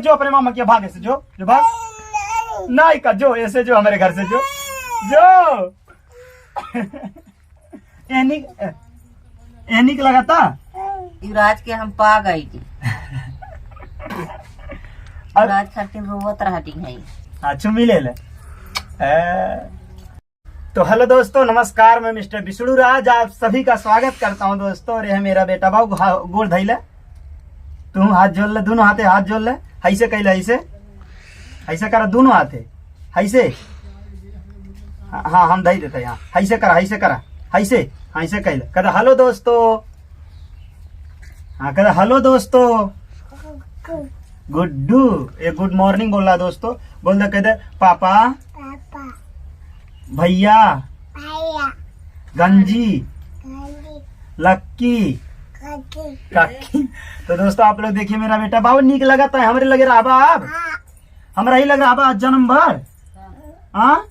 जो अपने मामा के भाग, ऐसे जो जो भाग नहीं का जो, ऐसे जो हमारे घर से जो जो एनिक लगाता युवराज के हम पा गई थी। युवराज खातिर रोवत रहती है। अच्छा मिले ले। तो हेलो दोस्तों, नमस्कार। मैं मिस्टर विष्णु राज आप सभी का स्वागत करता हूं दोस्तों। और यह मेरा बेटा बाबू गोड़ धैले, तुम हाथ जोड़ ले, दोनों हाथे हाथ जोड़ ले, ऐसे कैले, ऐसे ऐसे करा, दोनों हाथे ऐसे। हाँ हम धई देते यहाँ, ऐसे करा, ऐसे करा, ऐसे ऐसे कैले। कहते हेलो दोस्तों, हाँ कहते हेलो दोस्तों। गुड्डू ये गुड मॉर्निंग बोल रहा दोस्तों। बोल दे, कहते पापा भैया गंजी लक्की काकी। तो दोस्तों आप लोग देखिए, मेरा बेटा बाबू नीक लगाता है, हमारे लगे रहा अब हमारा ही लग रहा बा जन्म भर। हाँ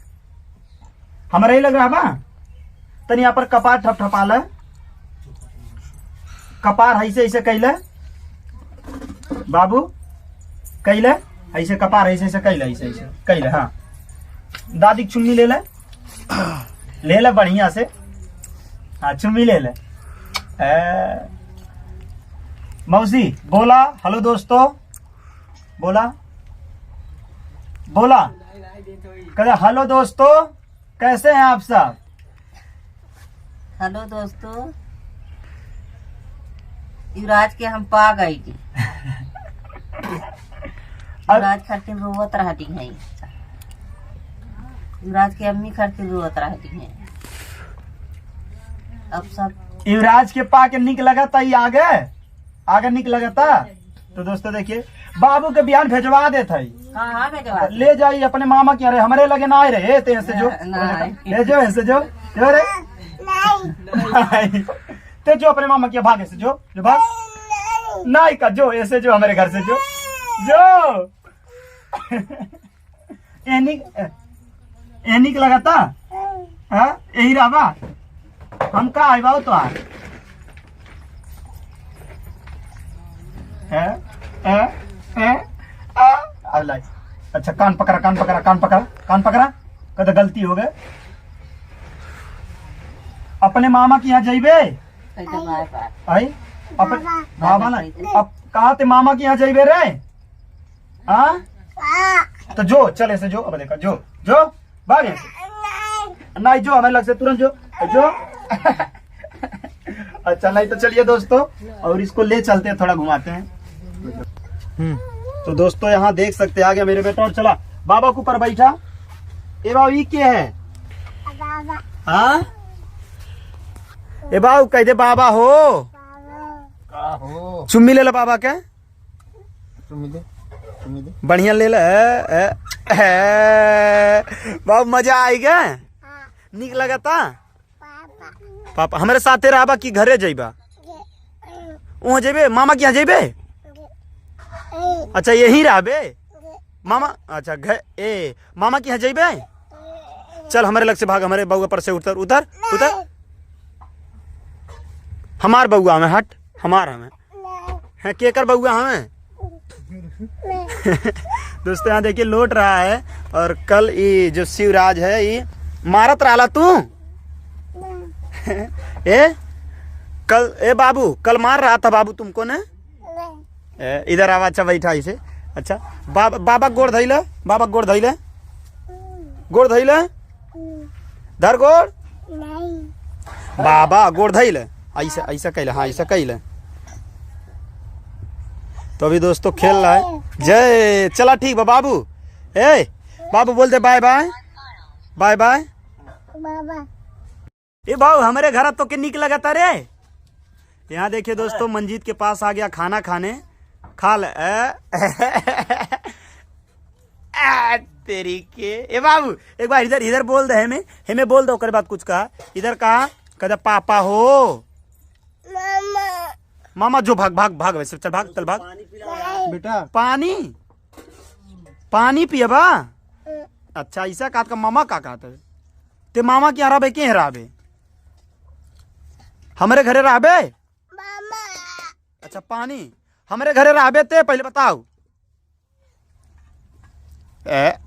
हमारा ही लग रहा बा। तन यहाँ पर कपार ठप ठपाल, कपार ऐसे ऐसे कैले बाबू, कैले ऐसे कपार ऐसे ऐसे कैले, ऐसे ऐसे कैले। हाँ दादी चुन्नी ले ले बढ़िया से। हाँ चुम्मी ले ले। मौसी बोला हेलो दोस्तों, बोला बोला कहते हेलो दोस्तों, कैसे हैं आप सब। हेलो दोस्तों, युवराज के हम पा गई थी। युवराज खातिर रोवत रहती है। युवराज की अम्मी खातिर रोवत रहती है। अब सब युवराज के पा के निक लगाता, ये आगे आगे निक लगाता। तो दोस्तों देखिए, बाबू के बयान भेजवा देता है। हाँ भेजवा ले जाइए अपने मामा के। अरे हमारे लगे ना आए रहे ते ऐसे जो ले जो, ऐसे जो जो रे ते जो अपने मामा के भाग, ऐसे जो जो भाग नहीं का जो, ऐसे जो हमारे घर से जो जो एनिक लगाता। हाँ यही रहा बा, हम का आए बाबू तो अच्छा कान पकड़ा, कान पकड़ा, कान पकड़ा, कान पकड़ा। कद गलती हो गए। अपने मामा के यहाँ जाइबे आई अपन बाबा ना, अब कहा ते मामा के यहाँ जाइबे रे। हाँ तो जो चले से जो, अब देखा जो जो भाग नहीं जो, हमें लग से तुरंत जो जो अच्छा नहीं तो चलिए दोस्तों, और इसको ले चलते हैं, थोड़ा घुमाते हैं। तो दोस्तों यहाँ देख सकते हैं, आ गया मेरे बेटा। और चला बाबा के ऊपर बैठा। ए बाबू ये क्या है। हाँ ए बाबू कह दे बाबा हो, चुम्मी ले लो बाबा के, बढ़िया ले ले। बाबू मजा आएगा, निक लगता। पापा हमारे साथे रहा कि घरे जाइबा, वहाँ जेबे मामा के यहाँ जेबे। अच्छा यही रहबे मामा। अच्छा घर ए मामा के यहाँ जेबे। चल हमारे लग से भाग, हमारे बउआ पर से उतर उतर उतर। हमार बउआ हमें हट, हमार हमें है केकर बउआ हमें। दोस्तों यहाँ देखिए लौट रहा है। और कल ये जो शिवराज है ये मारत रहा तू ए कल ए बाबू कल मार रहा था बाबू तुमको ने। इधर आवा। अच्छा बैठा इसे। अच्छा बाबा गोड़ धैले, बाबा गोड़ धैले, गोड़ धैले, धर गोड़ बाबा गोड़ धैले, ऐसा ऐसा कैले। हाँ ऐसा कैले। तो अभी दोस्तों खेल रहा है। जय चला ठीक बा बाबू। ए बाबू बोलते बाय बाय बाय बाय। ए बाबू हमारे घर तो के निक लगता रे। यहाँ देखिए दोस्तों, मंजीत के पास आ गया खाना खाने। खा ले तेरी के। ए बाबू एक बार इधर इधर बोल दे, हमें बोल दो। बाद कुछ कहा, इधर कहा कहते पापा हो। मामा जो भाग भाग भाग, वैसे चल भाग, चल भाग बेटा। पानी पानी पिए बा। अच्छा ऐसा कहा का मामा का कहते ते मामा क्या रहा के रहा हमारे घरे रहा। अच्छा पानी हमारे घरे रहा ते पहले बताओ। है